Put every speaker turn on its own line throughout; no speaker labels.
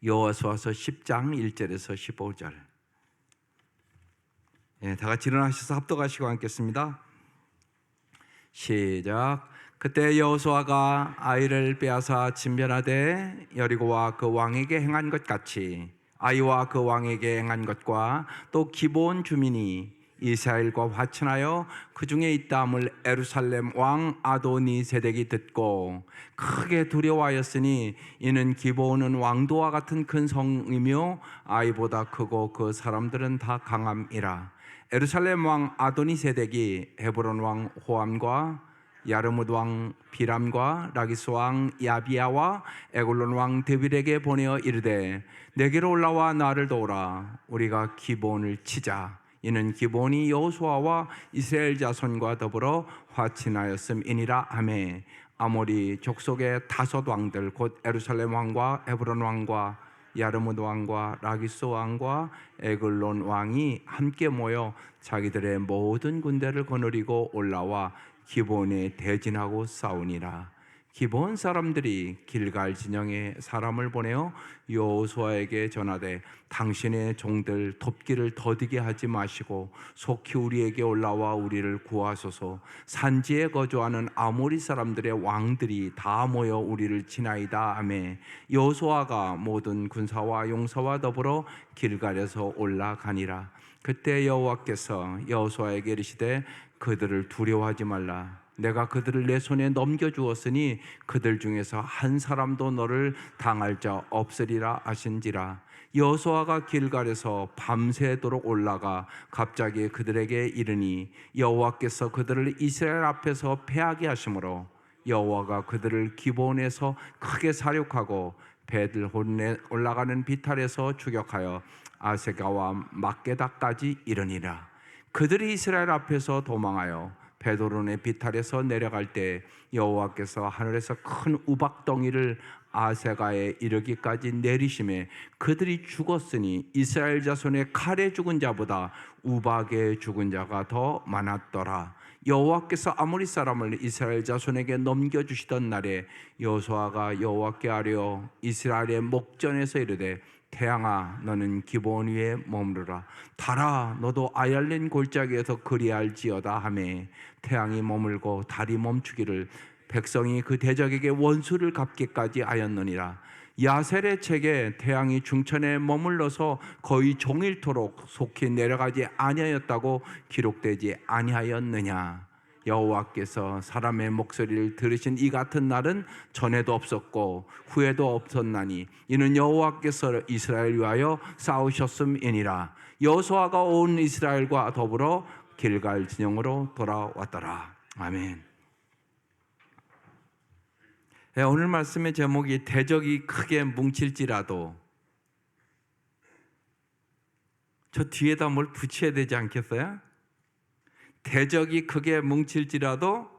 여호수아서 10장 1절에서 15절. 다 같이 일어나셔서 합독하시고 앉겠습니다. 시작. 그때 여호수아가 아이를 빼앗아 진변하되 여리고와 그 왕에게 행한 것 같이 아이와 그 왕에게 행한 것과 또 기브온 주민이 이스라엘과 화친하여 그 중에 있다함을 예루살렘 왕 아도니세덱이 듣고 크게 두려워하였으니 이는 기브온은 왕도와 같은 큰 성이며 아이보다 크고 그 사람들은 다 강함이라. 예루살렘 왕 아도니세덱이 헤브론 왕 호암과 야르뭇 왕 비람과 라기스 왕 야비야와 에글론 왕 데빌에게 보내어 이르되 내게로 올라와 나를 도우라. 우리가 기브온을 치자. 이는 기브온이 여호수아와 이스라엘 자손과 더불어 화친하였음이니라 하매 아모리 족속의 다섯 왕들 곧 예루살렘 왕과 헤브론 왕과 야르뭇 왕과 라기스 왕과 에글론 왕이 함께 모여 자기들의 모든 군대를 거느리고 올라와 기브온에 대진하고 싸우니라. 기브온 사람들이 길갈 진영에 사람을 보내어 여호수아에게 전하되 당신의 종들 돕기를 더디게 하지 마시고 속히 우리에게 올라와 우리를 구하소서. 산지에 거주하는 아모리 사람들의 왕들이 다 모여 우리를 치나이다 하매 여호수아가 모든 군사와 용사와 더불어 길갈에서 올라가니라. 그때 여호와께서 여호수아에게 이르시되 그들을 두려워하지 말라. 내가 그들을 내 손에 넘겨주었으니 그들 중에서 한 사람도 너를 당할 자 없으리라 하신지라. 여호수아가 길갈에서 밤새도록 올라가 갑자기 그들에게 이르니 여호와께서 그들을 이스라엘 앞에서 패하게 하심으로 여호와가 그들을 기브온에서 크게 사륙하고 베들혼에 올라가는 비탈에서 추격하여 아세가와 막게다까지 이르니라. 그들이 이스라엘 앞에서 도망하여 베드론의 비탈에서 내려갈 때 여호와께서 하늘에서 큰 우박덩이를 아세가에 이르기까지 내리심에 그들이 죽었으니 이스라엘 자손의 칼에 죽은 자보다 우박에 죽은 자가 더 많았더라. 여호와께서 아모리 사람을 이스라엘 자손에게 넘겨주시던 날에 여호수아가 여호와께 아뢰어 이스라엘의 목전에서 이르되 태양아 너는 기브온 위에 머무르라. 달아 너도 아얄린 골짜기에서 그리할지어다 하매 태양이 머물고 달이 멈추기를 백성이 그 대적에게 원수를 갚기까지 하였느니라. 야셀의 책에 태양이 중천에 머물러서 거의 종일토록 속히 내려가지 아니하였다고 기록되지 아니하였느냐. 여호와께서 사람의 목소리를 들으신 이 같은 날은 전에도 없었고 후에도 없었나니 이는 여호와께서 이스라엘 위하여 싸우셨음이니라. 여호수아가 온 이스라엘과 더불어 길갈 진영으로 돌아왔더라. 아멘. 오늘 말씀의 제목이 대적이 크게 뭉칠지라도. 저 뒤에다 뭘 붙여야 되지 않겠어요? 대적이 크게 뭉칠지라도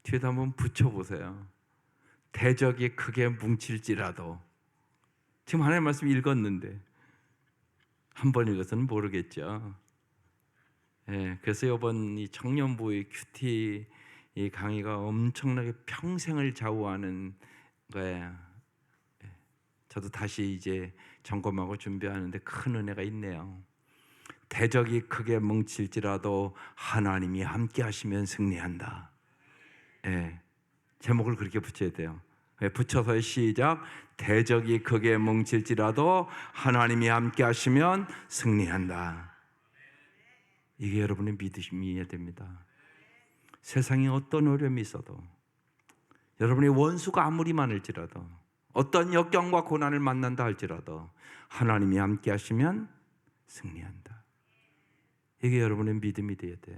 뒤에다 한번 붙여보세요. 대적이 크게 뭉칠지라도. 지금 하나님의 말씀 읽었는데 한 번 읽어서는 모르겠죠. 그래서 이번 이 청년부의 큐티 이 강의가 엄청나게 평생을 좌우하는 거예요. 저도 다시 이제 점검하고 준비하는데 큰 은혜가 있네요. 대적이 크게 뭉칠지라도 하나님이 함께 하시면 승리한다. 제목을 그렇게 붙여야 돼요. 붙여서 시작. 대적이 크게 뭉칠지라도 하나님이 함께 하시면 승리한다. 이게 여러분의 믿음이어야 됩니다. 세상에 어떤 어려움이 있어도, 여러분의 원수가 아무리 많을지라도, 어떤 역경과 고난을 만난다 할지라도 하나님이 함께 하시면 승리한다. 이게 여러분의 믿음이 되어야 돼요.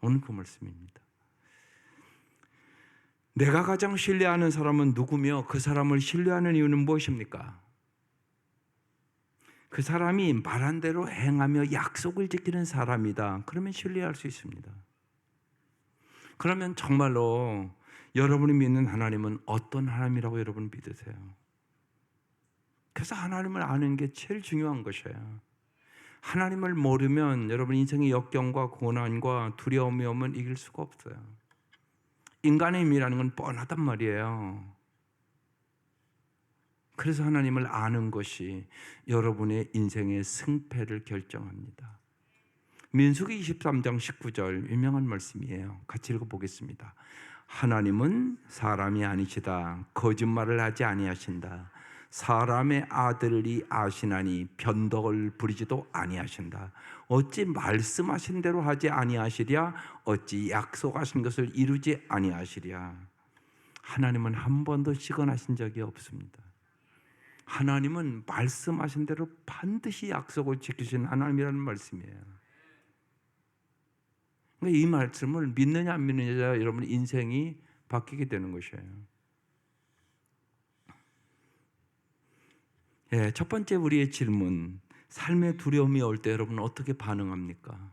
오늘 그 말씀입니다. 내가 가장 신뢰하는 사람은 누구며 그 사람을 신뢰하는 이유는 무엇입니까? 그 사람이 말한 대로 행하며 약속을 지키는 사람이다. 그러면 신뢰할 수 있습니다. 그러면 정말로 여러분이 믿는 하나님은 어떤 하나님이라고 여러분 믿으세요? 그래서 하나님을 아는 게 제일 중요한 것이에요. 하나님을 모르면 여러분 인생의 역경과 고난과 두려움이 오면 이길 수가 없어요. 인간의 힘이라는 건 뻔하단 말이에요. 그래서 하나님을 아는 것이 여러분의 인생의 승패를 결정합니다. 민수기 23장 19절 유명한 말씀이에요. 같이 읽어보겠습니다. 하나님은 사람이 아니시다. 거짓말을 하지 아니하신다. 사람의 아들이 아시나니 변덕을 부리지도 아니하신다. 어찌 말씀하신 대로 하지 아니하시랴? 어찌 약속하신 것을 이루지 아니하시랴? 하나님은 한 번도 시건하신 적이 없습니다. 하나님은 말씀하신 대로 반드시 약속을 지키신 하나님이라는 말씀이에요. 그러니까 이 말씀을 믿느냐 안 믿느냐 여러분 인생이 바뀌게 되는 것이에요. 예, 첫 번째 우리의 질문, 삶의 두려움이 올 때 여러분 어떻게 반응합니까?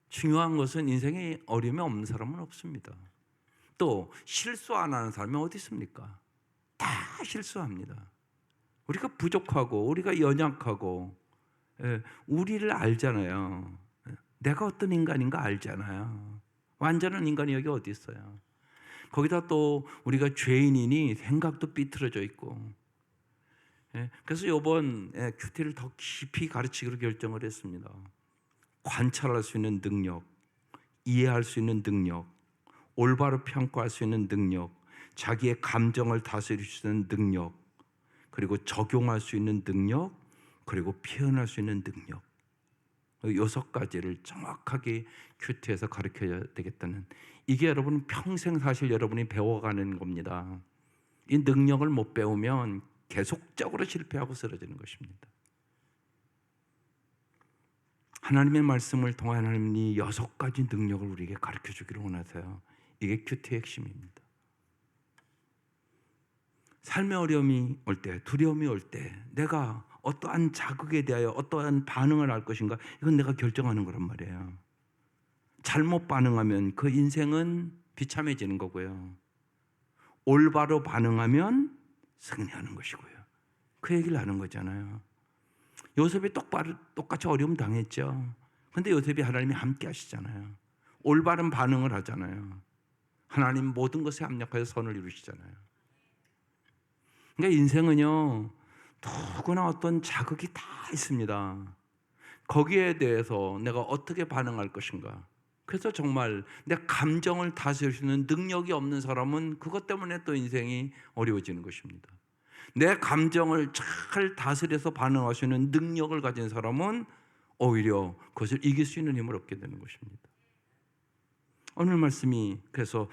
중요한 것은 인생에 어려움이 없는 사람은 없습니다. 또 실수 안 하는 사람이 어디 있습니까? 다 실수합니다. 우리가 부족하고 우리가 연약하고 우리를 알잖아요. 내가 어떤 인간인가 알잖아요. 완전한 인간이 여기 어디 있어요? 거기다 또 우리가 죄인이니 생각도 삐뚤어져 있고 그래서 이번 큐티를 더 깊이 가르치기로 결정을 했습니다. 관찰할 수 있는 능력, 이해할 수 있는 능력, 올바로 평가할 수 있는 능력, 자기의 감정을 다스릴 수 있는 능력, 그리고 적용할 수 있는 능력, 그리고 표현할 수 있는 능력, 6가지를 정확하게 큐티에서 가르쳐야 되겠다는, 이게 여러분 평생 사실 여러분이 배워가는 겁니다. 이 능력을 못 배우면 계속적으로 실패하고 쓰러지는 것입니다. 하나님의 말씀을 통해 하나님이 6가지 능력을 우리에게 가르쳐 주기를 원하세요. 이게 큐티의 핵심입니다. 삶의 어려움이 올 때, 두려움이 올 때 내가 어떠한 자극에 대하여 어떠한 반응을 할 것인가, 이건 내가 결정하는 거란 말이에요. 잘못 반응하면 그 인생은 비참해지는 거고요. 올바로 반응하면 승리하는 것이고요. 그 얘기를 하는 거잖아요. 요셉이 똑같이 어려움 당했죠. 그런데 요셉이 하나님이 함께 하시잖아요. 올바른 반응을 하잖아요. 하나님 모든 것에 합력하여 선을 이루시잖아요. 그러니까 인생은요, 누구나 어떤 자극이 다 있습니다. 거기에 대해서 내가 어떻게 반응할 것인가. 그래서 정말 내 감정을 다스릴 수 있는 능력이 없는 사람은 그것 때문에 또 인생이 어려워지는 것입니다. 내 감정을 잘 다스려서 반응할 수 있는 능력을 가진 사람은 오히려 그것을 이길 수 있는 힘을 얻게 되는 것입니다. 오늘 말씀이 그래서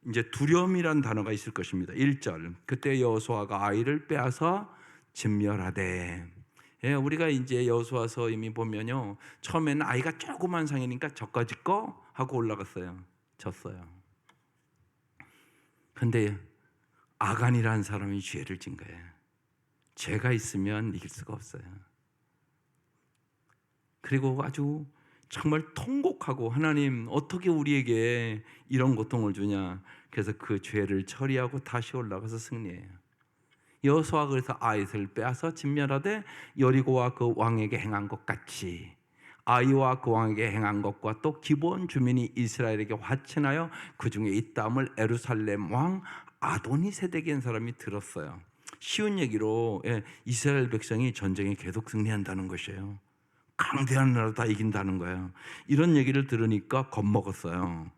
이제 두려움이란 단어가 있을 것입니다. 1절, 그때 여호수아가 아이를 빼앗아 진멸하되. 예, 우리가 이제 여호수아서 이미 보면요, 처음에는 아이가 조그만 상이니까 저까지 거 하고 올라갔어요. 졌어요. 근데 아간이라는 사람이 죄를 진 거예요. 죄가 있으면 이길 수가 없어요. 그리고 아주 정말 통곡하고, 하나님 어떻게 우리에게 이런 고통을 주냐. 그래서 그 죄를 처리하고 다시 올라가서 승리해요. 여호수아가 그래서 아이를 빼앗아 진멸하되 여리고와 그 왕에게 행한 것 같이 아이와 그 왕에게 행한 것과 또 기브온 주민이 이스라엘에게 화친하여 그 중에 있다함을 예루살렘 왕 아도니세덱이라는 사람이 들었어요. 쉬운 얘기로 이스라엘 백성이 전쟁에 계속 승리한다는 것이에요. 강대한 나라 다 이긴다는 거예요. 이런 얘기를 들으니까 겁먹었어요.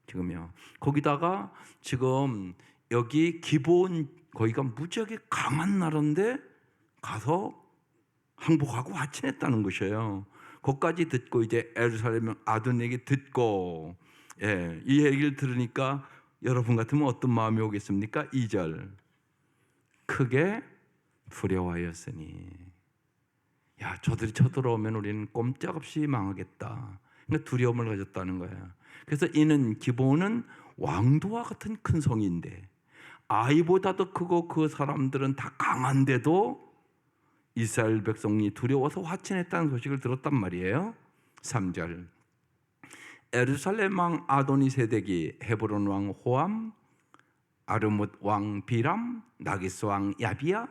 지금요. 거기다가 지금 여기 기브온, 거기가 무지하게 강한 나라인데 가서 항복하고 화친했다는 것이에요. 거기까지 듣고 이제 예루살렘 아도니에게 듣고, 이 얘기를 들으니까 여러분 같으면 어떤 마음이 오겠습니까? 2절, 크게 두려워하였으니. 야, 저들이 쳐들어오면 우리는 꼼짝없이 망하겠다. 그러니까 두려움을 가졌다는 거예요. 그래서 이는 기브온은 왕도와 같은 큰 성인데 아이보다도 크고 그 사람들은 다 강한데도 이스라엘 백성이 두려워서 화친했다는 소식을 들었단 말이에요. 3절, 예루살렘 왕 아도니세덱이 헤브론 왕 호암, 아르뭇 왕 비람, 나기스 왕 야비야,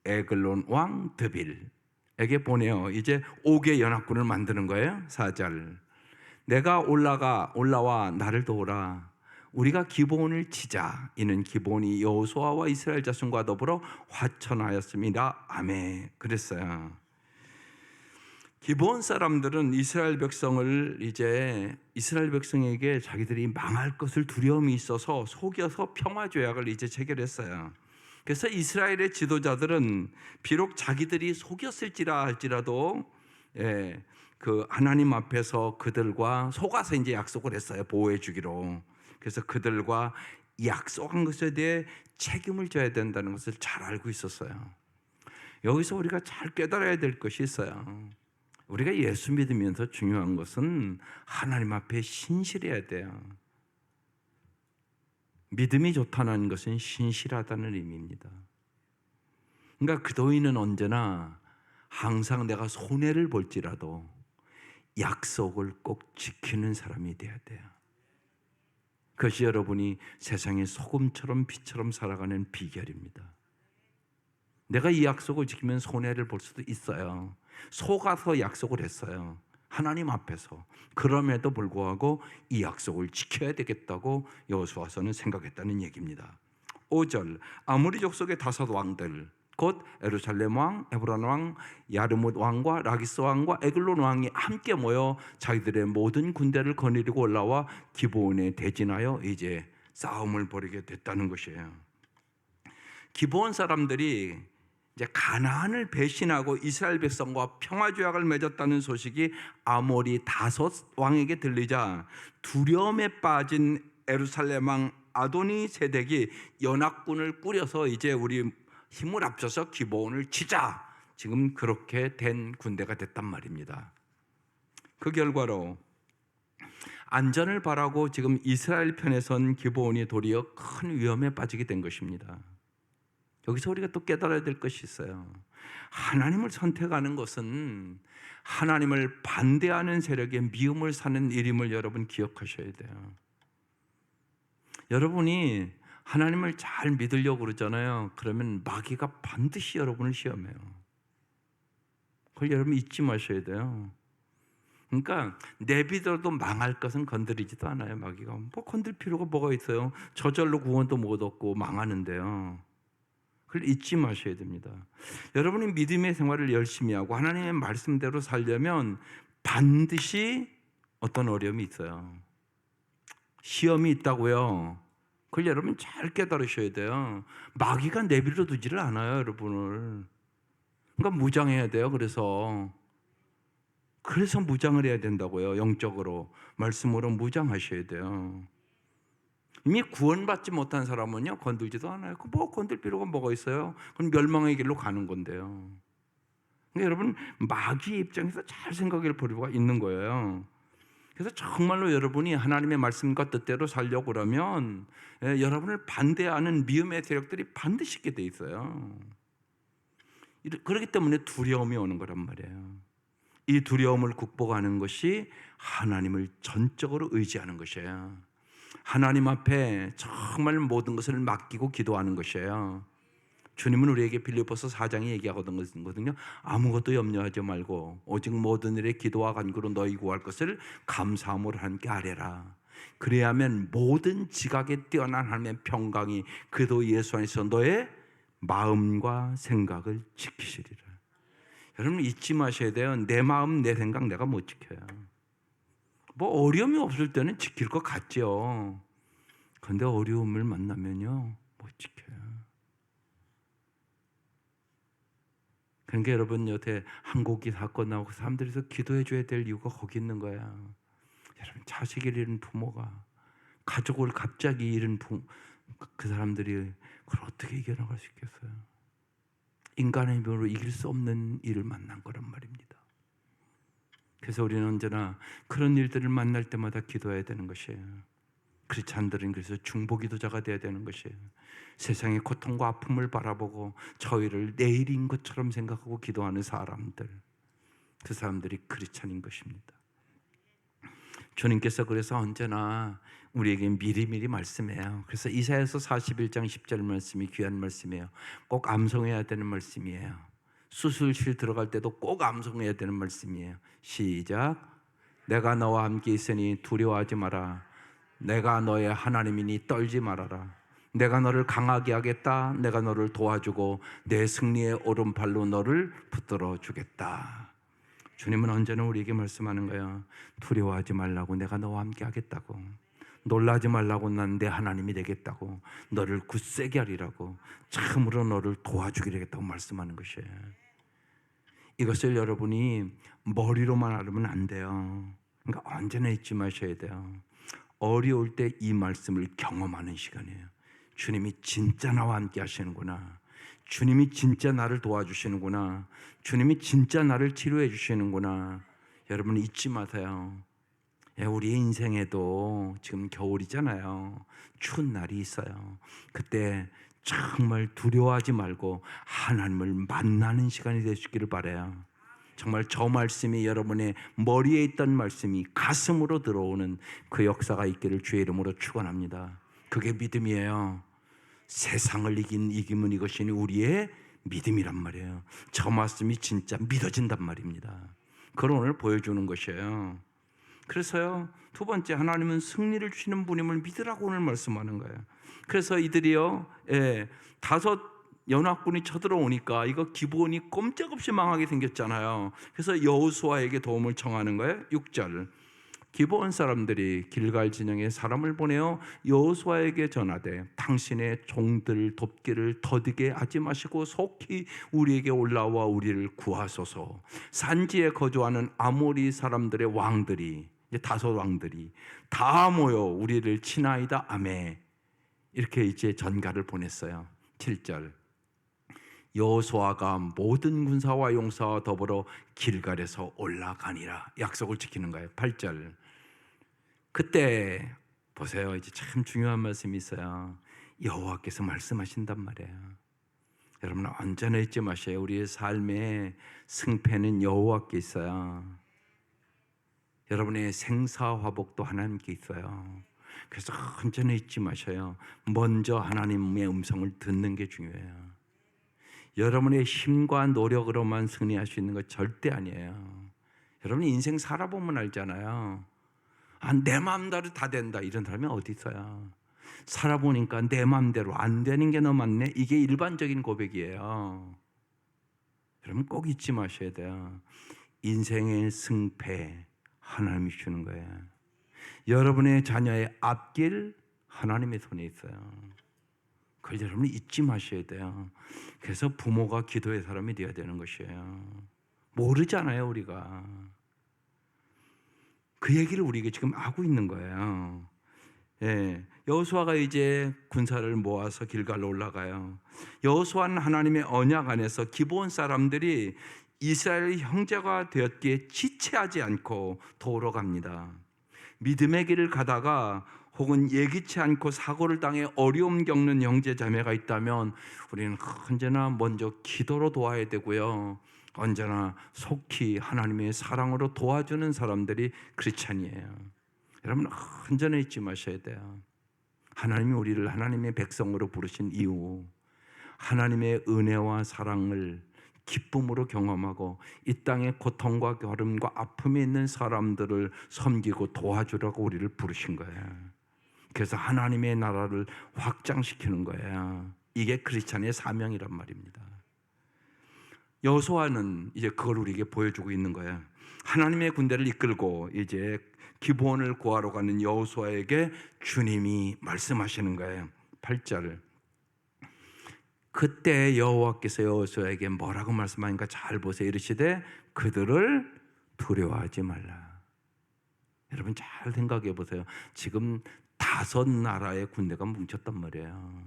에글론 왕 드빌에게 보내어 이제 5개 연합군을 만드는 거예요. 4절, 내가 올라와 나를 도우라. 우리가 기브온을 치자. 이는 기브온이 여호수아와 이스라엘 자손과 더불어 화천하였습니다. 아멘. 그랬어요. 기브온 사람들은 이스라엘 백성에게 자기들이 망할 것을 두려움이 있어서 속여서 평화 조약을 이제 체결했어요. 그래서 이스라엘의 지도자들은 비록 자기들이 속였을지라 할지라도 그 하나님 앞에서 그들과 속아서 이제 약속을 했어요. 보호해 주기로. 그래서 그들과 약속한 것에 대해 책임을 져야 된다는 것을 잘 알고 있었어요. 여기서 우리가 잘 깨달아야 될 것이 있어요. 우리가 예수 믿으면서 중요한 것은 하나님 앞에 신실해야 돼요. 믿음이 좋다는 것은 신실하다는 의미입니다. 그러니까 그도인은 언제나 항상 내가 손해를 볼지라도 약속을 꼭 지키는 사람이 돼야 돼요. 그것이 여러분이 세상의 소금처럼 빛처럼 살아가는 비결입니다. 내가 이 약속을 지키면 손해를 볼 수도 있어요. 속아서 약속을 했어요. 하나님 앞에서. 그럼에도 불구하고 이 약속을 지켜야 되겠다고 여호수아서는 생각했다는 얘기입니다. 5절 아모리 족속의 다섯 왕들 곧 예루살렘 왕, 헤브론 왕, 야르뭇 왕과 라기스 왕과 에글론 왕이 함께 모여 자기들의 모든 군대를 거느리고 올라와 기브온에 대진하여 이제 싸움을 벌이게 됐다는 것이에요. 기브온 사람들이 이제 가나안을 배신하고 이스라엘 백성과 평화 조약을 맺었다는 소식이 아모리 다섯 왕에게 들리자 두려움에 빠진 예루살렘 왕 아도니 세덱이 연합군을 꾸려서 이제 우리 힘을 합쳐서 기브온을 치자. 지금 그렇게 된 군대가 됐단 말입니다. 그 결과로 안전을 바라고 지금 이스라엘 편에 선 기브온이 도리어 큰 위험에 빠지게 된 것입니다. 여기서 우리가 또 깨달아야 될 것이 있어요. 하나님을 선택하는 것은 하나님을 반대하는 세력의 미움을 사는 일임을 여러분 기억하셔야 돼요. 여러분이 하나님을 잘 믿으려고 그러잖아요. 그러면 마귀가 반드시 여러분을 시험해요. 그걸 여러분 잊지 마셔야 돼요. 그러니까 내비더라도 망할 것은 건드리지도 않아요. 마귀가 뭐 건들 필요가 뭐가 있어요. 저절로 구원도 못 얻고 망하는데요. 그걸 잊지 마셔야 됩니다. 여러분이 믿음의 생활을 열심히 하고 하나님의 말씀대로 살려면 반드시 어떤 어려움이 있어요. 시험이 있다고요. 그걸 여러분 잘 깨달으셔야 돼요. 마귀가 내버려 두지를 않아요, 여러분을. 그러니까 무장해야 돼요. 그래서 무장을 해야 된다고요. 영적으로 말씀으로 무장하셔야 돼요. 이미 구원받지 못한 사람은요 건들지도 않아요. 뭐 건들 필요가 뭐가 있어요? 그건 멸망의 길로 가는 건데요. 그러니까 여러분 마귀의 입장에서 잘 생각할 필요가 있는 거예요. 그래서 정말로 여러분이 하나님의 말씀과 뜻대로 살려고 그러면 여러분을 반대하는 미움의 세력들이 반드시 있게 돼 있어요. 그렇기 때문에 두려움이 오는 거란 말이에요. 이 두려움을 극복하는 것이 하나님을 전적으로 의지하는 것이에요. 하나님 앞에 정말 모든 것을 맡기고 기도하는 것이에요. 주님은 우리에게 빌립보서 4장에 얘기하거든요. 아무것도 염려하지 말고 오직 모든 일에 기도와 간구로 너희 구할 것을 감사함으로 하나님께 아뢰라. 그래야면 모든 지각에 뛰어난 하나님의 평강이 그도 예수 안에서 너의 마음과 생각을 지키시리라. 여러분 잊지 마셔야 돼요. 내 마음 내 생각 내가 못 지켜요. 뭐 어려움이 없을 때는 지킬 것 같죠. 그런데 어려움을 만나면요 못 지켜요. 그러니까 여러분 여태 한국이 사건 나오고 사람들이서 기도해 줘야 될 이유가 거기 있는 거야. 여러분 자식을 잃은 부모가 가족을 갑자기 잃은 그 사람들이 그걸 어떻게 이겨나갈 수 있겠어요? 인간의 힘으로 이길 수 없는 일을 만난 거란 말입니다. 그래서 우리는 언제나 그런 일들을 만날 때마다 기도해야 되는 것이에요. 크리스찬들은 그래서 중보기도자가 되어야 되는 것이에요. 세상의 고통과 아픔을 바라보고 저희를 내일인 것처럼 생각하고 기도하는 사람들, 그 사람들이 크리스찬인 것입니다. 주님께서 그래서 언제나 우리에게 미리미리 말씀해요. 그래서 이사야서 41장 10절 말씀이 귀한 말씀이에요. 꼭 암송해야 되는 말씀이에요. 수술실 들어갈 때도 꼭 암송해야 되는 말씀이에요. 시작. 내가 너와 함께 있으니 두려워하지 마라. 내가 너의 하나님이니 떨지 말아라. 내가 너를 강하게 하겠다. 내가 너를 도와주고 내 승리의 오른팔로 너를 붙들어 주겠다. 주님은 언제나 우리에게 말씀하는 거예요. 두려워하지 말라고, 내가 너와 함께 하겠다고. 놀라지 말라고, 난 내 하나님이 되겠다고. 너를 굳세게 하리라고. 참으로 너를 도와주기로 말씀하는 것이에요. 이것을 여러분이 머리로만 알으면 안 돼요. 그러니까 언제나 잊지 마셔야 돼요. 어려울 때 이 말씀을 경험하는 시간이에요. 주님이 진짜 나와 함께 하시는구나. 주님이 진짜 나를 도와주시는구나. 주님이 진짜 나를 치료해 주시는구나. 여러분 잊지 마세요. 우리의 인생에도 지금 겨울이잖아요. 추운 날이 있어요. 그때 정말 두려워하지 말고 하나님을 만나는 시간이 되시기를 바라요. 정말 저 말씀이 여러분의 머리에 있던 말씀이 가슴으로 들어오는 그 역사가 있기를 주의 이름으로 축원합니다. 그게 믿음이에요. 세상을 이김은 이것이니 우리의 믿음이란 말이에요. 저 말씀이 진짜 믿어진단 말입니다. 그걸 오늘 보여주는 것이에요. 그래서요, 두 번째, 하나님은 승리를 주시는 분임을 믿으라고 오늘 말씀하는 거예요. 그래서 이들이요, 다섯 연합군이 쳐들어오니까 이거 기브온이 꼼짝없이 망하게 생겼잖아요. 그래서 여호수아에게 도움을 청하는 거예요. 6절, 기브온 사람들이 길갈 진영에 사람을 보내어 여호수아에게 전하되 당신의 종들 돕기를 더디게 하지 마시고 속히 우리에게 올라와 우리를 구하소서. 산지에 거주하는 아모리 사람들의 왕들이, 이제 다섯 왕들이 다 모여 우리를 치나이다. 아멘. 이렇게 이제 전가를 보냈어요. 7절, 여호수아가 모든 군사와 용사와 더불어 길갈에서 올라가니라. 약속을 지키는 거예요. 8절, 그때 보세요. 이제 참 중요한 말씀이 있어요. 여호와께서 말씀하신단 말이에요. 여러분 언제나 잊지 마셔요. 우리의 삶의 승패는 여호와께 있어요. 여러분의 생사화복도 하나님께 있어요. 그래서 언제나 잊지 마셔요. 먼저 하나님의 음성을 듣는 게 중요해요. 여러분의 힘과 노력으로만 승리할 수 있는 것 절대 아니에요. 여러분이 인생 살아보면 알잖아요. 내 마음대로 다 된다 이런 사람이 어디 있어요. 살아보니까 내 마음대로 안 되는 게 너무 많네. 이게 일반적인 고백이에요. 여러분 꼭 잊지 마셔야 돼요. 인생의 승패 하나님이 주는 거예요. 여러분의 자녀의 앞길 하나님의 손에 있어요. 그걸 여러분이 잊지 마셔야 돼요. 그래서 부모가 기도의 사람이 되어야 되는 것이에요. 모르잖아요 우리가. 그 얘기를 우리에게 지금 하고 있는 거예요. 여호수아가 이제 군사를 모아서 길갈로 올라가요. 여호수아는 하나님의 언약 안에서 기브온 사람들이 이스라엘 형제가 되었기에 지체하지 않고 도우러 갑니다. 믿음의 길을 가다가 혹은 예기치 않고 사고를 당해 어려움 겪는 형제 자매가 있다면 우리는 언제나 먼저 기도로 도와야 되고요. 언제나 속히 하나님의 사랑으로 도와주는 사람들이 크리스찬이에요. 여러분 언제나 잊지 마셔야 돼요. 하나님이 우리를 하나님의 백성으로 부르신 이유, 하나님의 은혜와 사랑을 기쁨으로 경험하고 이 땅의 고통과 결함과 아픔이 있는 사람들을 섬기고 도와주라고 우리를 부르신 거예요. 그래서 하나님의 나라를 확장시키는 거예요. 이게 크리스찬의 사명이란 말입니다. 여호수아는 이제 그걸 우리에게 보여주고 있는 거예요. 하나님의 군대를 이끌고 이제 기브온을 구하러 가는 여호수아에게 주님이 말씀하시는 거예요. 8절, 그때 여호와께서 여호수아에게 뭐라고 말씀하니까 잘 보세요. 이르시되 그들을 두려워하지 말라. 여러분 잘 생각해 보세요. 지금 5나라의 군대가 뭉쳤단 말이에요.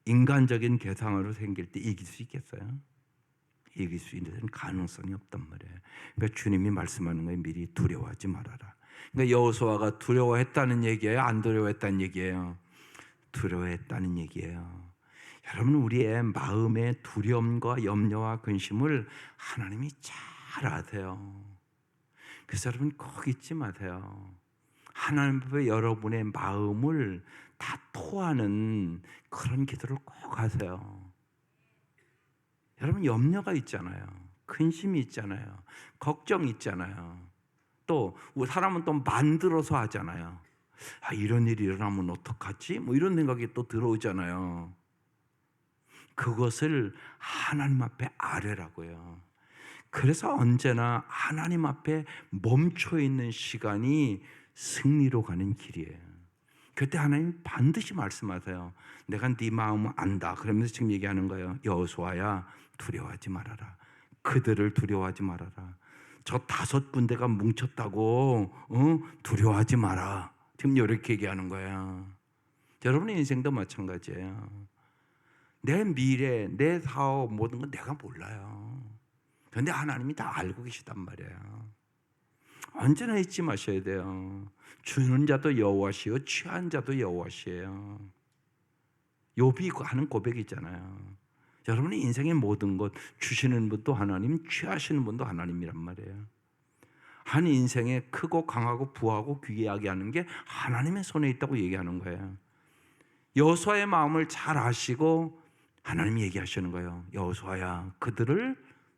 인간적인 계산으로 생길 때 이길 수 있겠어요? 이길 수 있는 가능성이 없단 말이에요. 그러니까 주님이 말씀하는 거예요. 미리 두려워하지 말아라. 그러니까 여호수아가 두려워했다는 얘기예요? 안 두려워했다는 얘기예요? 두려워했다는 얘기예요. 여러분 우리의 마음의 두려움과 염려와 근심을 하나님이 잘 아세요. 그래서 여러분 꼭 잊지 마세요. 하나님 앞에 여러분의 마음을 다 토하는 그런 기도를 꼭 하세요. 여러분 염려가 있잖아요. 근심이 있잖아요. 걱정이 있잖아요. 또 사람은 또 만들어서 하잖아요. 이런 일이 일어나면 어떡하지? 뭐 이런 생각이 또 들어오잖아요. 그것을 하나님 앞에 아뢰라고요. 그래서 언제나 하나님 앞에 멈춰 있는 시간이 승리로 가는 길이에요. 그때 하나님 반드시 말씀하세요. 내가 네 마음을 안다. 그러면서 지금 얘기하는 거예요. 여호수아야, 두려워하지 말아라. 그들을 두려워하지 말아라. 저 5군데가 뭉쳤다고 두려워하지 마라. 지금 이렇게 얘기하는 거예요. 여러분의 인생도 마찬가지예요. 내 미래, 내 사업 모든 건 내가 몰라요. 그런데 하나님이 다 알고 계시단 말이에요. 언제나 잊지 마셔야 돼요. 주는 자도 여호와시요 취한 자도 여호와시예요. 욥이 하는 고백이 있잖아요. 여러분의 인생의 모든 것 주시는 분도 하나님, 취하시는 분도 하나님이란 말이에요. 한 인생에 크고 강하고 부하고 귀하게 하는 게 하나님의 손에 있다고 얘기하는 거예요. 여호수아의 마음을 잘 아시고 하나님이 얘기하시는 거예요. 여호수아야, 그들을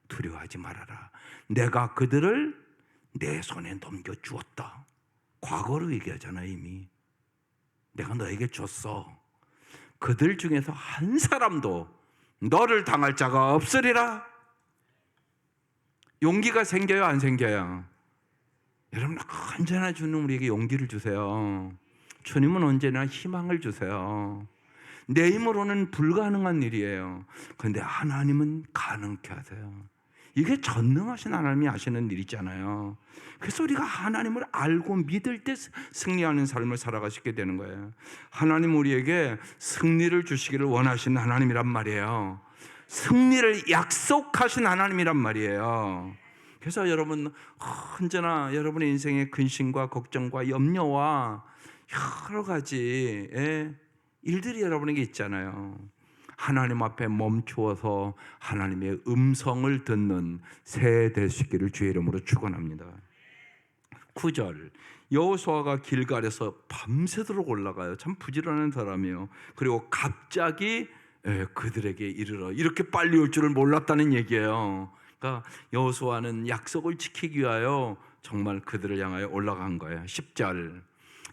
두려워하지 말아라. 내가 그들을 내 손에 넘겨주었다. 과거로 얘기하잖아요. 이미 내가 너에게 줬어. 그들 중에서 한 사람도 너를 당할 자가 없으리라. 용기가 생겨요, 안 생겨요? 여러분, 언제나 주는 우리에게 용기를 주세요. 주님은 언제나 희망을 주세요. 내 힘으로는 불가능한 일이에요. 그런데 하나님은 가능케 하세요. 이게 전능하신 하나님이 하시는 일이잖아요. 그래서 우리가 하나님을 알고 믿을 때 승리하는 삶을 살아가시게 되는 거예요. 하나님 우리에게 승리를 주시기를 원하시는 하나님이란 말이에요. 승리를 약속하신 하나님이란 말이에요. 그래서 여러분, 언제나 여러분의 인생의 근심과 걱정과 염려와 여러 가지 일들이 여러분에게 있잖아요. 하나님 앞에 멈추어서 하나님의 음성을 듣는 새해 될 수 있기를 주의 이름으로 축원합니다. 9절, 여호수아가 길갈에서 밤새도록 올라가요. 참 부지런한 사람이에요. 그리고 갑자기 그들에게 이르러, 이렇게 빨리 올 줄을 몰랐다는 얘기예요. 그러니까 여호수아는 약속을 지키기 위하여 정말 그들을 향하여 올라간 거예요. 10절,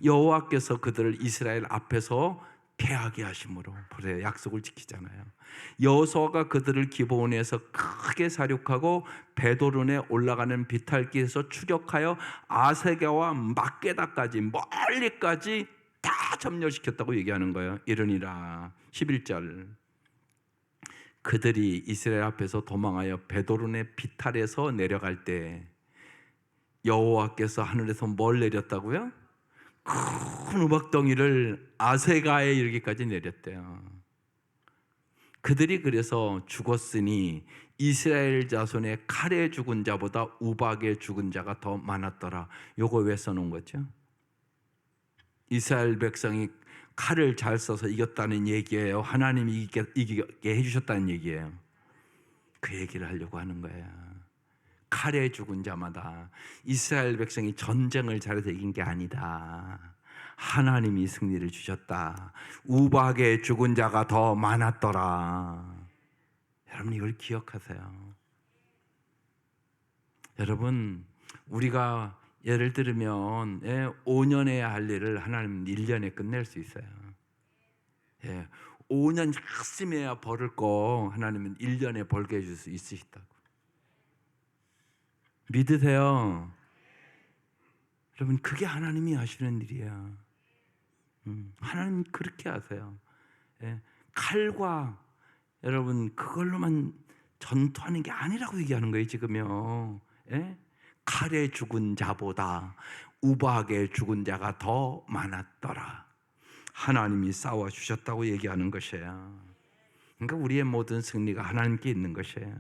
여호와께서 그들을 이스라엘 앞에서 패하게 하심으로, 보세요, 약속을 지키잖아요. 여호수아가 그들을 기브온에서 크게 사륙하고 베도른에 올라가는 비탈길에서 추격하여 아세가와 막게다까지 멀리까지 다 점령시켰다고 얘기하는 거예요. 이르니라. 11절, 그들이 이스라엘 앞에서 도망하여 베도른의 비탈에서 내려갈 때 여호와께서 하늘에서 뭘 내렸다고요? 큰 우박덩이를 아세가에 이르기까지 내렸대요. 그들이 그래서 죽었으니 이스라엘 자손의 칼에 죽은 자보다 우박에 죽은 자가 더 많았더라. 요거 왜 써놓은 거죠? 이스라엘 백성이 칼을 잘 써서 이겼다는 얘기예요? 하나님이 이기게 해주셨다는 얘기예요? 그 얘기를 하려고 하는 거예요. 칼에 죽은 자마다, 이스라엘 백성이 전쟁을 잘해서 이긴 게 아니다. 하나님이 승리를 주셨다. 우박에 죽은 자가 더 많았더라. 여러분, 이걸 기억하세요. 여러분, 우리가 예를 들면 5년에 할 일을 하나님은 1년에 끝낼 수 있어요. 5년 열심히 해야 벌을 거 하나님은 1년에 벌게 해줄 수 있으시다고. 믿으세요? 여러분, 그게 하나님이 하시는 일이에요. 하나님 그렇게 하세요. 칼과 여러분 그걸로만 전투하는 게 아니라고 얘기하는 거예요. 지금요. 칼에 죽은 자보다 우박에 죽은 자가 더 많았더라. 하나님이 싸워주셨다고 얘기하는 것이에요. 그러니까 우리의 모든 승리가 하나님께 있는 것이에요.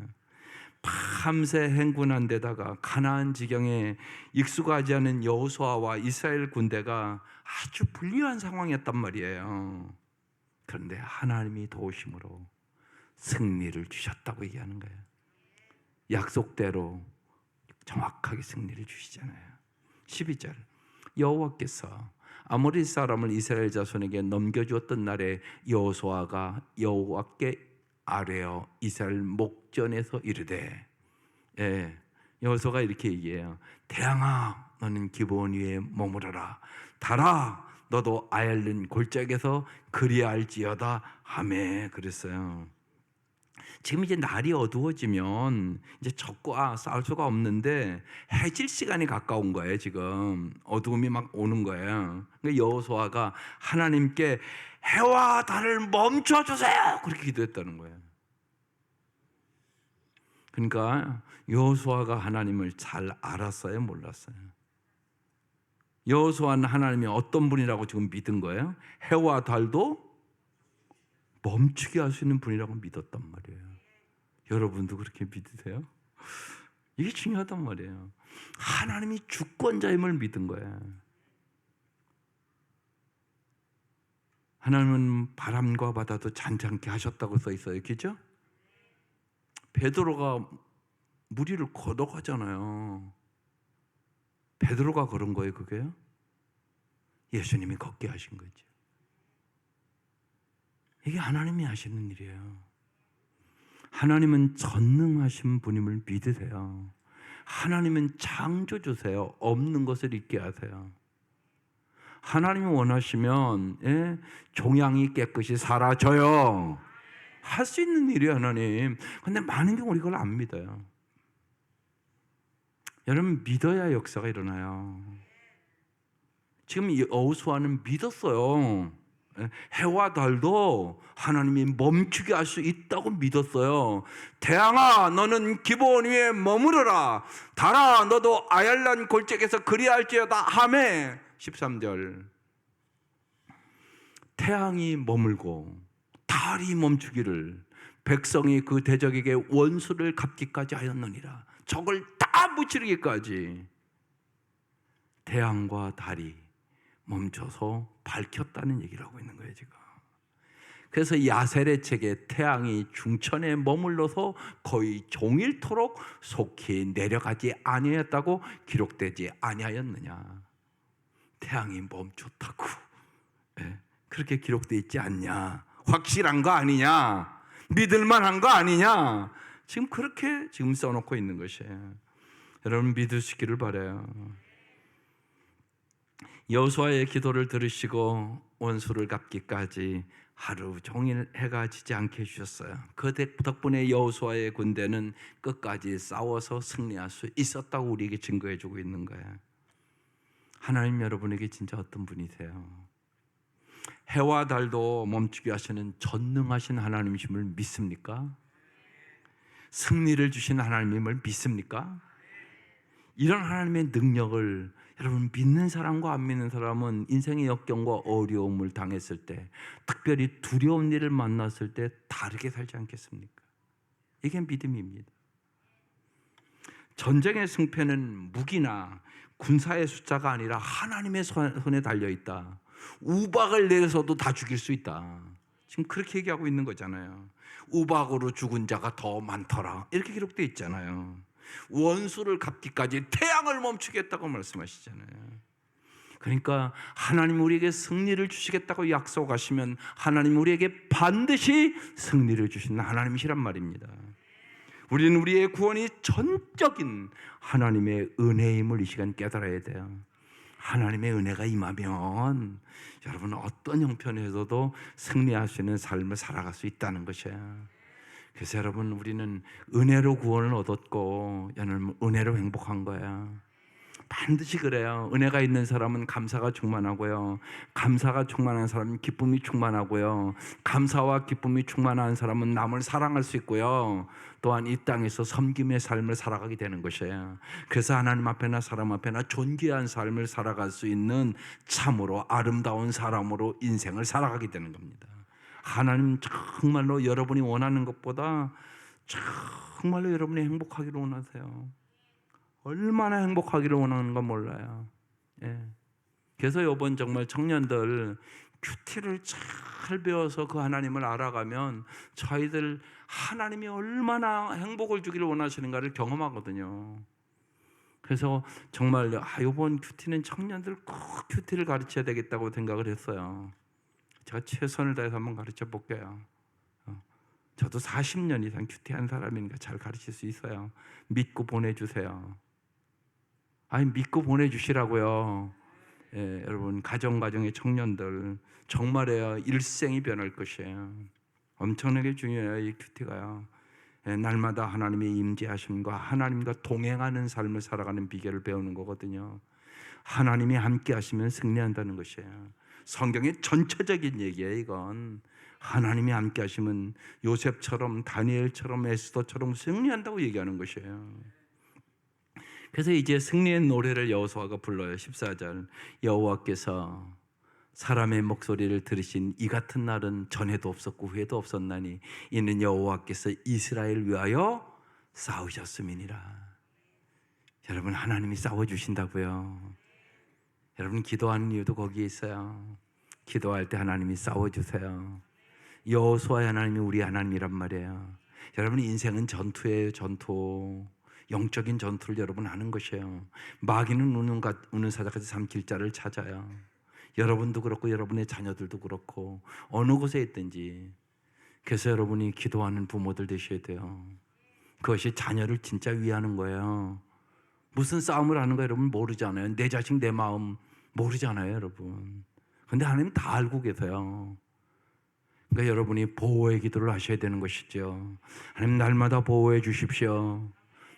밤새 행군한 데다가 가나안 지경에 익숙하지 않은 여호수아와 이스라엘 군대가 아주 불리한 상황이었단 말이에요. 그런데 하나님이 도우심으로 승리를 주셨다고 얘기하는 거예요. 약속대로 정확하게 승리를 주시잖아요. 12절, 여호와께서 아모리 사람을 이스라엘 자손에게 넘겨주었던 날에 여호수아가 여호와께 아뢰어 이스라엘 목전에서 이르되, 여호수아가 이렇게 얘기해요. 대항아, 너는 기브온 위에 머무르라. 달아, 너도 아얄른 골짜기에서 그리할지어다 하매 그랬어요. 지금 이제 날이 어두워지면 이제 적과 싸울 수가 없는데 해질 시간이 가까운 거예요. 지금 어두움이 막 오는 거예요. 그러니까 여호수아가 하나님께 해와 달을 멈춰 주세요 그렇게 기도했다는 거예요. 그러니까 여호수아가 하나님을 잘 알았어요, 몰랐어요? 여호수아는 하나님이 어떤 분이라고 지금 믿은 거예요? 해와 달도 멈추게 할 수 있는 분이라고 믿었단 말이에요. 여러분도 그렇게 믿으세요? 이게 중요하단 말이에요. 하나님이 주권자임을 믿은 거예요. 하나님은 바람과 바다도 잔잔케 하셨다고 써 있어요. 그죠? 베드로가 물 위를 걷어가잖아요. 베드로가 걸은 거예요, 그게요? 예수님이 걷게 하신 거죠. 이게 하나님이 하시는 일이에요. 하나님은 전능하신 분임을 믿으세요. 하나님은 창조주세요. 없는 것을 있게 하세요. 하나님이 원하시면 종양이 깨끗이 사라져요. 할 수 있는 일이에요, 하나님. 근데 많은 경우 우리 그걸 안 믿어요. 여러분, 믿어야 역사가 일어나요. 지금 여호수아는 믿었어요. 해와 달도 하나님이 멈추게 할 수 있다고 믿었어요. 태양아 너는 기본 위에 머무르라. 달아 너도 아얄란 골짜기에서 그리할지어다 하매 13절. 태양이 머물고 달이 멈추기를 백성이 그 대적에게 원수를 갚기까지 하였느니라. 적을 다 무찌르기까지 태양과 달이 멈춰서 밝혔다는 얘기를 하고 있는 거예요, 지금. 그래서 야셀의 책에 태양이 중천에 머물러서 거의 종일토록 속히 내려가지 아니하였다고 기록되지 아니하였느냐. 태양이 멈췄다고 그렇게 기록되어 있지 않냐. 확실한 거 아니냐. 믿을만한 거 아니냐. 지금 그렇게 지금 써놓고 있는 것이에요. 여러분 믿으시기를 바라요. 여호수아의 기도를 들으시고 원수를 갚기까지 하루 종일 해가 지지 않게 해주셨어요. 그 덕분에 여호수아의 군대는 끝까지 싸워서 승리할 수 있었다고 우리에게 증거해주고 있는 거예요. 하나님 여러분에게 진짜 어떤 분이세요? 해와 달도 멈추게 하시는 전능하신 하나님이심을 믿습니까? 승리를 주신 하나님임을 믿습니까? 이런 하나님의 능력을 여러분 믿는 사람과 안 믿는 사람은 인생의 역경과 어려움을 당했을 때, 특별히 두려운 일을 만났을 때 다르게 살지 않겠습니까? 이게 믿음입니다. 전쟁의 승패는 무기나 군사의 숫자가 아니라 하나님의 손에 달려있다. 우박을 내려서도 다 죽일 수 있다. 지금 그렇게 얘기하고 있는 거잖아요. 우박으로 죽은 자가 더 많더라 이렇게 기록되어 있잖아요. 원수를 갚기까지 태양을 멈추겠다고 말씀하시잖아요. 그러니까 하나님 우리에게 승리를 주시겠다고 약속하시면 하나님 우리에게 반드시 승리를 주시는 하나님이시란 말입니다. 우리는 우리의 구원이 전적인 하나님의 은혜임을 이 시간 깨달아야 돼요. 하나님의 은혜가 임하면 여러분 어떤 형편에서도 승리할 수 있는 삶을 살아갈 수 있다는 것이에요. 그래서 여러분 우리는 은혜로 구원을 얻었고 여러분 은혜로 행복한 거예요. 반드시 그래요. 은혜가 있는 사람은 감사가 충만하고요. 감사가 충만한 사람은 기쁨이 충만하고요. 감사와 기쁨이 충만한 사람은 남을 사랑할 수 있고요. 또한 이 땅에서 섬김의 삶을 살아가게 되는 것이에요. 그래서 하나님 앞에나 사람 앞에나 존귀한 삶을 살아갈 수 있는 참으로 아름다운 사람으로 인생을 살아가게 되는 겁니다. 하나님 정말로 여러분이 원하는 것보다 정말로 여러분이 행복하기를 원하세요. 얼마나 행복하기를 원하는가 몰라요. 그래서 이번 정말 청년들 큐티를 잘 배워서 그 하나님을 알아가면 저희들 하나님이 얼마나 행복을 주기를 원하시는가를 경험하거든요. 그래서 정말 이번 큐티는 청년들 꼭 큐티를 가르쳐야 되겠다고 생각을 했어요. 제가 최선을 다해서 한번 가르쳐 볼게요. 저도 40년 이상 큐티한 사람이니까 잘 가르칠 수 있어요. 믿고 보내주세요. 아니 믿고 보내주시라고요. 여러분 가정의 청년들 정말이야 일생이 변할 것이에요. 엄청나게 중요해요. 이 큐티가요. 날마다 하나님의 임재하심과 하나님과 동행하는 삶을 살아가는 비결을 배우는 거거든요. 하나님이 함께 하시면 승리한다는 것이에요. 성경의 전체적인 얘기예요. 이건 하나님이 함께 하시면 요셉처럼 다니엘처럼 에스더처럼 승리한다고 얘기하는 것이에요. 그래서 이제 승리의 노래를 여호수아가 불러요. 14절 여호와께서 사람의 목소리를 들으신 이 같은 날은 전에도 없었고 후에도 없었나니 이는 여호와께서 이스라엘 위하여 싸우셨음이니라. 여러분 하나님이 싸워주신다고요. 여러분 기도하는 이유도 거기에 있어요. 기도할 때 하나님이 싸워주세요. 여호수아의 하나님이 우리 하나님이란 말이에요. 여러분 인생은 전투예요. 전투. 영적인 전투를 여러분 하는 것이에요. 마귀는 우는 사자같이 삼킬 자를 찾아요. 여러분도 그렇고 여러분의 자녀들도 그렇고 어느 곳에 있든지. 그래서 여러분이 기도하는 부모들 되셔야 돼요. 그것이 자녀를 진짜 위하는 거예요. 무슨 싸움을 하는 거 여러분 모르잖아요. 내 자식 내 마음 모르잖아요 여러분. 근데 하나님 다 알고 계세요. 그러니까 여러분이 보호의 기도를 하셔야 되는 것이죠. 하나님 날마다 보호해 주십시오.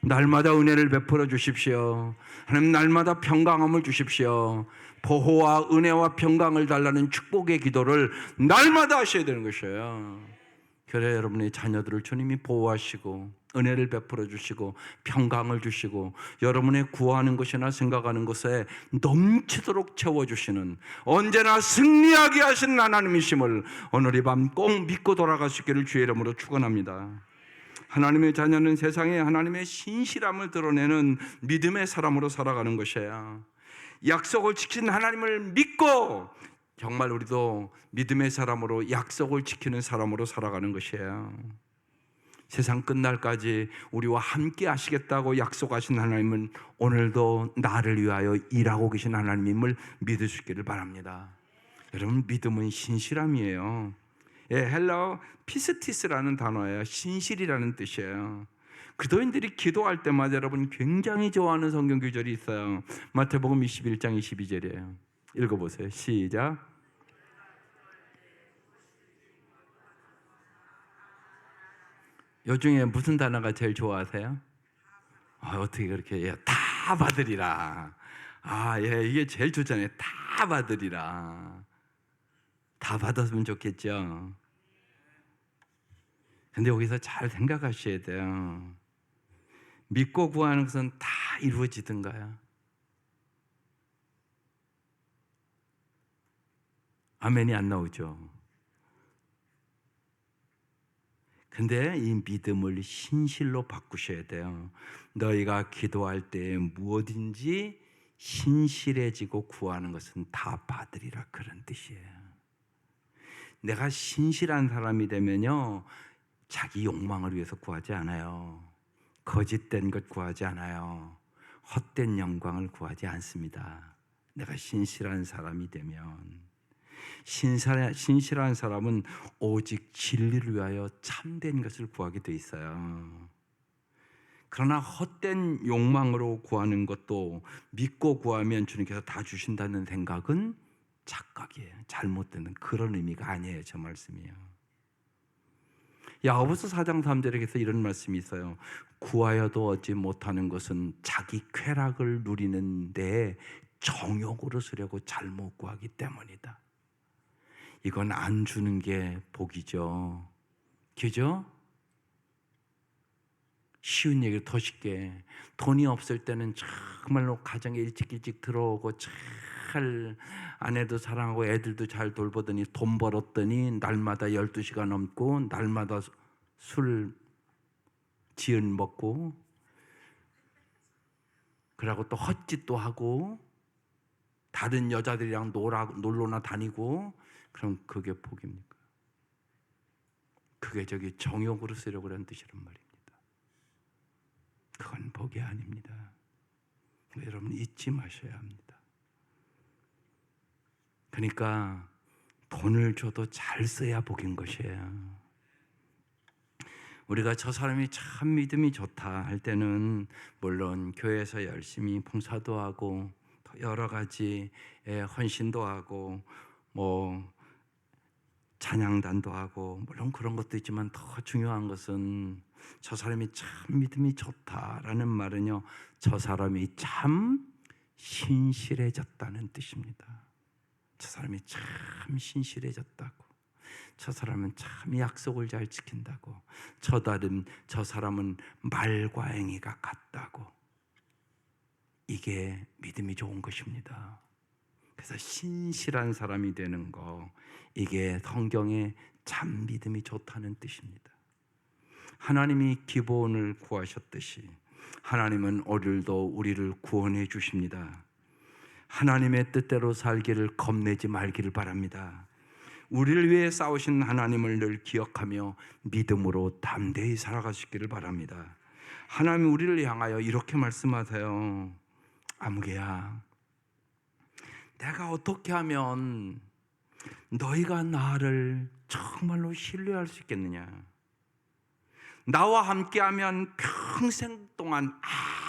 날마다 은혜를 베풀어 주십시오. 하나님 날마다 평강함을 주십시오. 보호와 은혜와 평강을 달라는 축복의 기도를 날마다 하셔야 되는 것이에요. 그래 여러분의 자녀들을 주님이 보호하시고 은혜를 베풀어 주시고 평강을 주시고 여러분의 구하는 것이나 생각하는 것에 넘치도록 채워주시는 언제나 승리하게 하시는 하나님이심을 오늘 이 밤 꼭 믿고 돌아갈 수 있기를 주의 이름으로 축원합니다. 하나님의 자녀는 세상에 하나님의 신실함을 드러내는 믿음의 사람으로 살아가는 것이에요. 약속을 지킨 하나님을 믿고 정말 우리도 믿음의 사람으로 약속을 지키는 사람으로 살아가는 것이에요. 세상 끝날까지 우리와 함께 하시겠다고 약속하신 하나님은 오늘도 나를 위하여 일하고 계신 하나님임을 믿으시기를 바랍니다. 여러분 믿음은 신실함이에요. 헬라어 피스티스라는 단어예요. 신실이라는 뜻이에요. 그도인들이 기도할 때마다 여러분 굉장히 좋아하는 성경 구절이 있어요. 마태복음 21장 22절이에요. 읽어보세요. 시작. 요 중에 무슨 단어가 제일 좋아하세요? 어떻게 그렇게 다 받으리라. 이게 제일 좋잖아요. 다 받으리라. 다 받았으면 좋겠죠. 근데 여기서 잘 생각하셔야 돼요. 믿고 구하는 것은 다 이루어지던가요? 아멘이 안 나오죠. 근데 이 믿음을 신실로 바꾸셔야 돼요. 너희가 기도할 때 무엇인지 신실해지고 구하는 것은 다 받으리라 그런 뜻이에요. 내가 신실한 사람이 되면요 자기 욕망을 위해서 구하지 않아요. 거짓된 것 구하지 않아요. 헛된 영광을 구하지 않습니다. 내가 신실한 사람이 되면 신실한 사람은 오직 진리를 위하여 참된 것을 구하게 돼 있어요. 그러나 헛된 욕망으로 구하는 것도 믿고 구하면 주님께서 다 주신다는 생각은 착각이에요. 잘못된 그런 의미가 아니에요. 저 말씀이에요. 야고보서 4장 3절에서 이런 말씀이 있어요. 구하여도 얻지 못하는 것은 자기 쾌락을 누리는 데 정욕으로 쓰려고 잘못 구하기 때문이다. 이건 안 주는 게 복이죠. 그죠? 쉬운 얘기를 더 쉽게 돈이 없을 때는 정말로 가정에 일찍 들어오고 잘 아내도 사랑하고 애들도 잘 돌보더니 돈 벌었더니 날마다 12시간 넘고 날마다 술 지은 먹고 그러고 또 헛짓도 하고 다른 여자들이랑 놀러나 다니고 그럼 그게 복입니까? 그게 저기 정욕으로 쓰려고 하는 뜻이란 말입니다. 그건 복이 아닙니다. 여러분 잊지 마셔야 합니다. 그러니까 돈을 줘도 잘 써야 복인 것이에요. 우리가 저 사람이 참 믿음이 좋다 할 때는 물론 교회에서 열심히 봉사도 하고 여러 가지 헌신도 하고 뭐 찬양단도 하고 물론 그런 것도 있지만 더 중요한 것은 저 사람이 참 믿음이 좋다라는 말은요, 저 사람이 참 신실해졌다는 뜻입니다. 저 사람이 참 신실해졌다고, 저 사람은 참 약속을 잘 지킨다고, 저 사람은 말과 행위가 같다고. 이게 믿음이 좋은 것입니다. 그래서 신실한 사람이 되는 거, 이게 성경에 참 믿음이 좋다는 뜻입니다. 하나님이 기본을 구하셨듯이 하나님은 오늘도 우리를 구원해 주십니다. 하나님의 뜻대로 살기를 겁내지 말기를 바랍니다. 우리를 위해 싸우신 하나님을 늘 기억하며 믿음으로 담대히 살아가시기를 바랍니다. 하나님 우리를 향하여 이렇게 말씀하세요. 아무개야, 내가 어떻게 하면 너희가 나를 정말로 신뢰할 수 있겠느냐? 나와 함께하면 평생 동안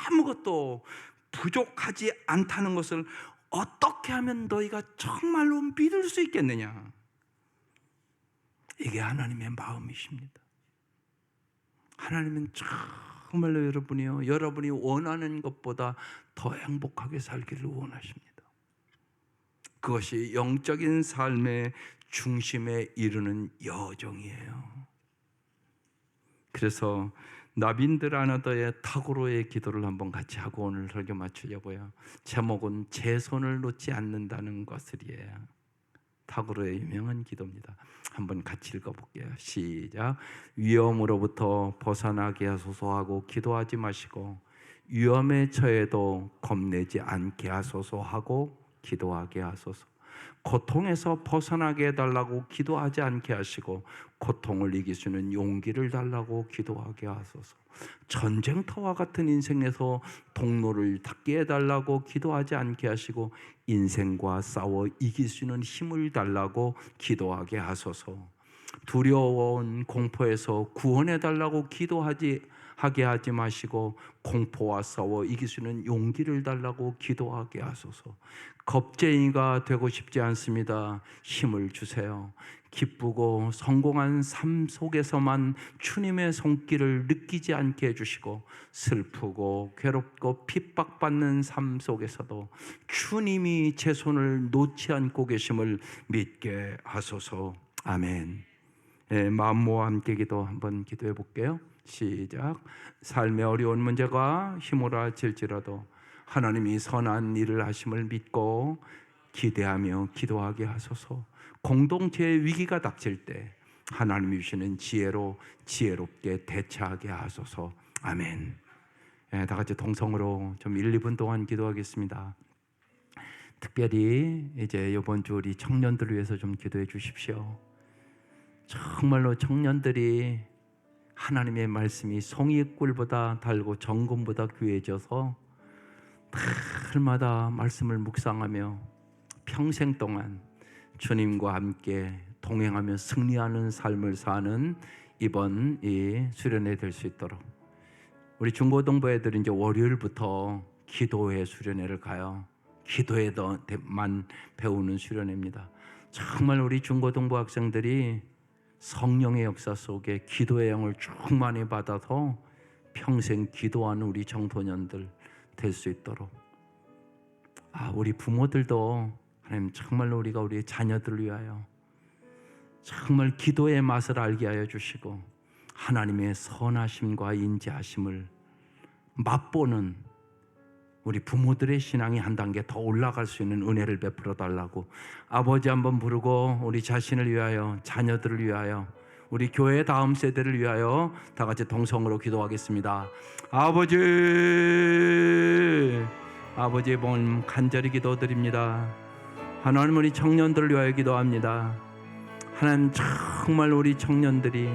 아무것도 부족하지 않다는 것을 어떻게 하면 너희가 정말로 믿을 수 있겠느냐? 이게 하나님의 마음이십니다. 하나님은 정말로 여러분이 원하는 것보다 더 행복하게 살기를 원하십니다. 그것이 영적인 삶의 중심에 이르는 여정이에요. 그래서 나빈들 아나더의 탁으로의 기도를 한번 같이 하고 오늘 설교 마치려고요. 제목은 제 손을 놓지 않는다는 것을이에요. 탁으로의 유명한 기도입니다. 한번 같이 읽어볼게요. 시작. 위험으로부터 벗어나게 하소서 하고 기도하지 마시고 위험에 처해도 겁내지 않게 하소서 하고 기도하게 하소서. 고통에서 벗어나게 해달라고 기도하지 않게 하시고 고통을 이길 수 있는 용기를 달라고 기도하게 하소서. 전쟁터와 같은 인생에서 동로를 닫게 해달라고 기도하지 않게 하시고 인생과 싸워 이길 수 있는 힘을 달라고 기도하게 하소서. 두려운 공포에서 구원해달라고 하게 하지 마시고 공포와 싸워 이길 수 있는 용기를 달라고 기도하게 하소서. 겁쟁이가 되고 싶지 않습니다. 힘을 주세요. 기쁘고 성공한 삶 속에서만 주님의 손길을 느끼지 않게 해주시고 슬프고 괴롭고 핍박받는 삶 속에서도 주님이 제 손을 놓지 않고 계심을 믿게 하소서. 아멘. 마음 모아 함께 한번 기도해 볼게요. 시작. 삶의 어려운 문제가 휘몰아칠지라도 하나님이 선한 일을 하심을 믿고 기대하며 기도하게 하소서. 공동체의 위기가 닥칠 때 하나님이 주시는 지혜로 지혜롭게 대처하게 하소서. 아멘. 다 같이 동성으로 좀 1, 2분 동안 기도하겠습니다. 특별히 이제 이번 주 우리 청년들을 위해서 좀 기도해 주십시오. 정말로 청년들이 하나님의 말씀이 송이꿀보다 달고 정금보다 귀해져서 날마다 말씀을 묵상하며 평생 동안 주님과 함께 동행하며 승리하는 삶을 사는 이번 이 수련회 될 수 있도록 우리 중고등부 애들은 이제 월요일부터 기도회 수련회를 가요. 기도회만 배우는 수련회입니다. 정말 우리 중고등부 학생들이 성령의 역사 속에 기도의 영을 충만히 받아서 평생 기도하는 우리 청소년들 될 수 있도록 우리 부모들도 하나님 정말로 우리가 우리 자녀들을 위하여 정말 기도의 맛을 알게 하여 주시고 하나님의 선하심과 인자하심을 맛보는 우리 부모들의 신앙이 한 단계 더 올라갈 수 있는 은혜를 베풀어 달라고 아버지 한번 부르고 우리 자신을 위하여 자녀들을 위하여 우리 교회 다음 세대를 위하여 다 같이 동성으로 기도하겠습니다. 아버지의 몸 간절히 기도드립니다. 하나님 우리 청년들을 위하여 기도합니다. 하나님 정말 우리 청년들이